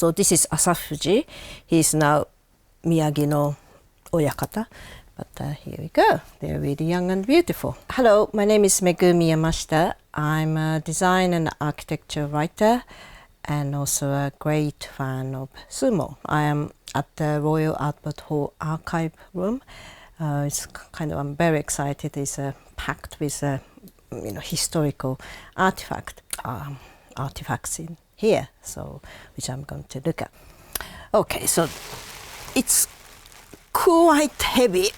Also, this is Asafuji. He's now Miyagi no Oyakata. But here we go. They're really young and beautiful. Hello, my name is Megumi Yamashita. I'm a design and architecture writer and also a great fan of sumo. I am at the Royal Albert Hall Archive Room. I'm very excited. It's packed with historical artifacts in here, which I'm going to look at. Okay, so it's quite heavy.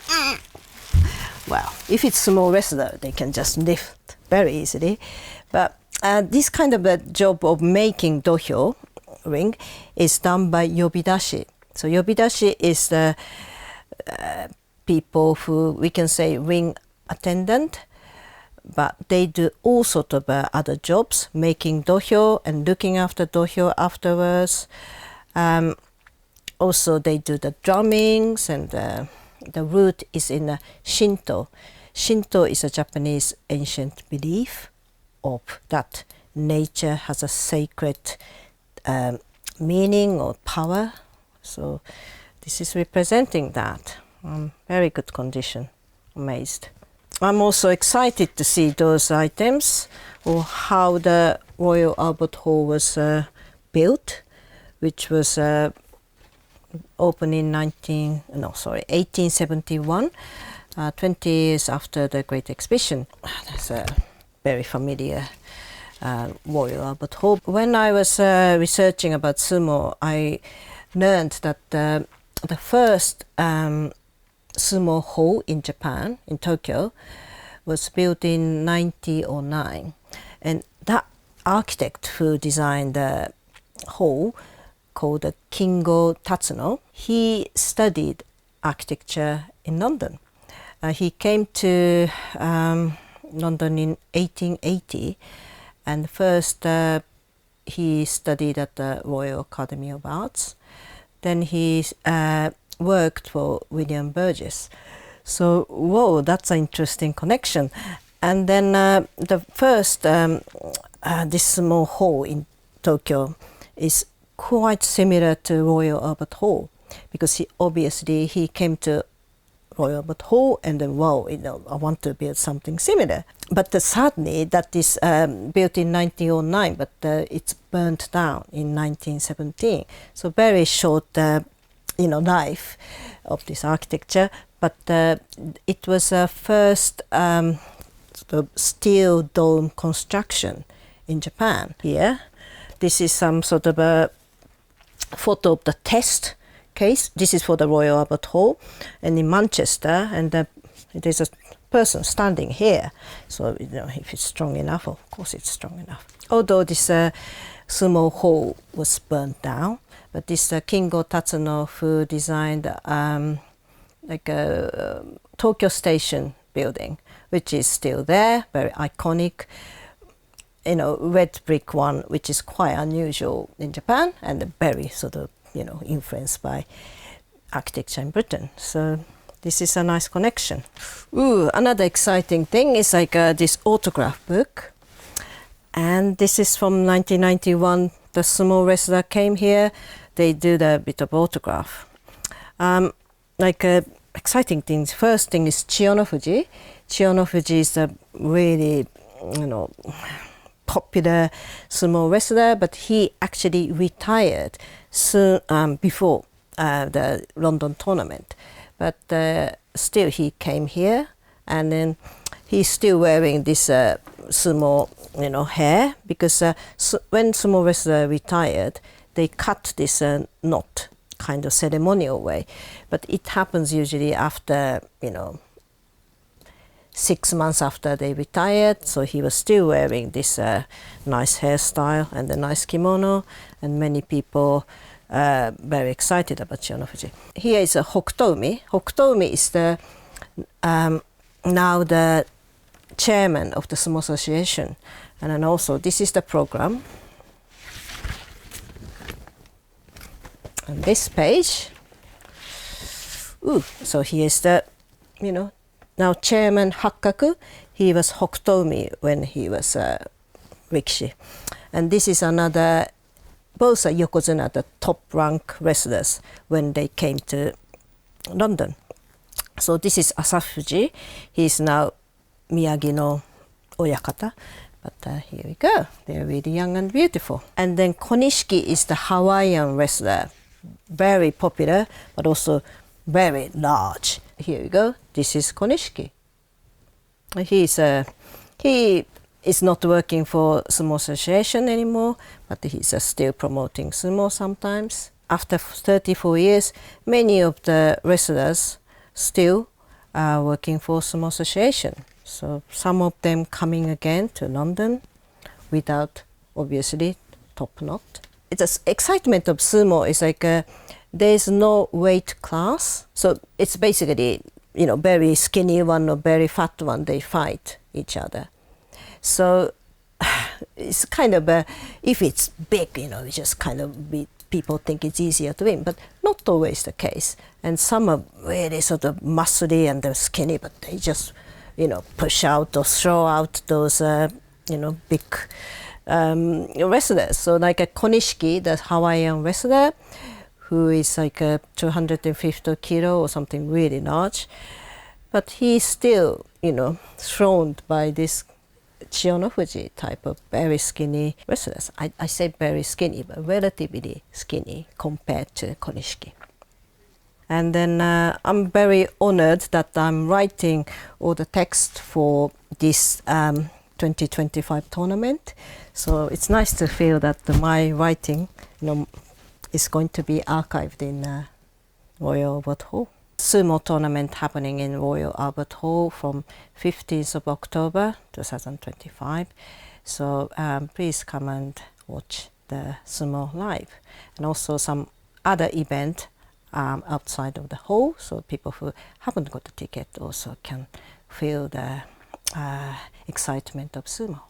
Well, if it's sumo wrestler, they can just lift very easily. But this kind of a job of making dohyo ring is done by yobidashi. So yobidashi is the people who we can say ring attendant, but they do all sort of other jobs, making dohyo and looking after dohyo afterwards. Also, they do the drummings, and the root is in Shinto. Shinto is a Japanese ancient belief of that nature has a sacred meaning or power. So this is representing that. Very good condition. Amazed. I'm also excited to see those items or how the Royal Albert Hall was built, which was opened in 1871, 20 years after the Great Exhibition. That's a very familiar Royal Albert Hall. When I was researching about sumo, I learned that the first sumo hall in Japan, in Tokyo, was built in 1909. And that architect who designed the hall, called Kingo Tatsuno, he studied architecture in London. He came to London in 1880, and first he studied at the Royal Academy of Arts. Then he worked for William Burgess. So, whoa, that's an interesting connection. And then the first, this small hall in Tokyo is quite similar to Royal Albert Hall, because he came to Royal Albert Hall and then, wow, I want to build something similar. But sadly, that is built in 1909, but it's burnt down in 1917. So very short, life of this architecture. But it was a first steel dome construction in Japan. Here, this is some sort of a photo of the test case. This is for the Royal Albert Hall, and in Manchester, and there's a person standing here. So if it's strong enough, of course it's strong enough. Although this sumo hall was burnt down, but this Kingo Tatsuno, who designed like a Tokyo Station building, which is still there, very iconic. Red brick one, which is quite unusual in Japan, and very sort of, influenced by architecture in Britain. So this is a nice connection. Ooh, another exciting thing is like this autograph book. And this is from 1991. The sumo wrestler came here. They did a bit of autograph. Exciting things. First thing is Chiyonofuji. Chiyonofuji is a really, popular sumo wrestler, but he actually retired soon before the London tournament. But still, he came here, and then he's still wearing this sumo, hair, because when sumo wrestler retired, they cut this knot, kind of ceremonial way. But it happens usually after, 6 months after they retired, so he was still wearing this nice hairstyle and the nice kimono, and many people very excited about Chiyonofuji. Here is a Hokutoumi. Hokutoumi is the now the chairman of the Sumo Association, and then also this is the program. On this page, so he is the, now Chairman Hakkaku. He was Hokutoumi when he was Rikishi. And this is another both are yokozuna, the top rank wrestlers when they came to London. So this is Asafuji. He's now Miyagi no Oyakata. But here we go. They're really young and beautiful. And then Konishiki is the Hawaiian wrestler. Very popular, but also very large. Here we go. This is Konishiki. He is not working for Sumo Association anymore, but he's still promoting sumo sometimes. After 34 years, many of the wrestlers still are working for Sumo Association. So some of them coming again to London without, obviously, top knot. It's the excitement of sumo is like there's no weight class. So it's basically, very skinny one or very fat one, they fight each other. So it's kind of, if it's big, it's just kind of people think it's easier to win, but not always the case. And some are really sort of muscly and they're skinny, but they just, push out or throw out those, big wrestlers. So like a Konishiki, the Hawaiian wrestler, who is like a 250 kilo or something really large, but he's still, thrown by this Chiyonofuji type of very skinny wrestlers. I say very skinny, but relatively skinny compared to Konishiki. And then I'm very honored that I'm writing all the text for this 2025 tournament. So it's nice to feel that my writing, is going to be archived in Royal Albert Hall. Sumo tournament happening in Royal Albert Hall from 15th of October 2025. So please come and watch the sumo live, and also some other event outside of the hall, so people who haven't got a ticket also can feel the excitement of sumo.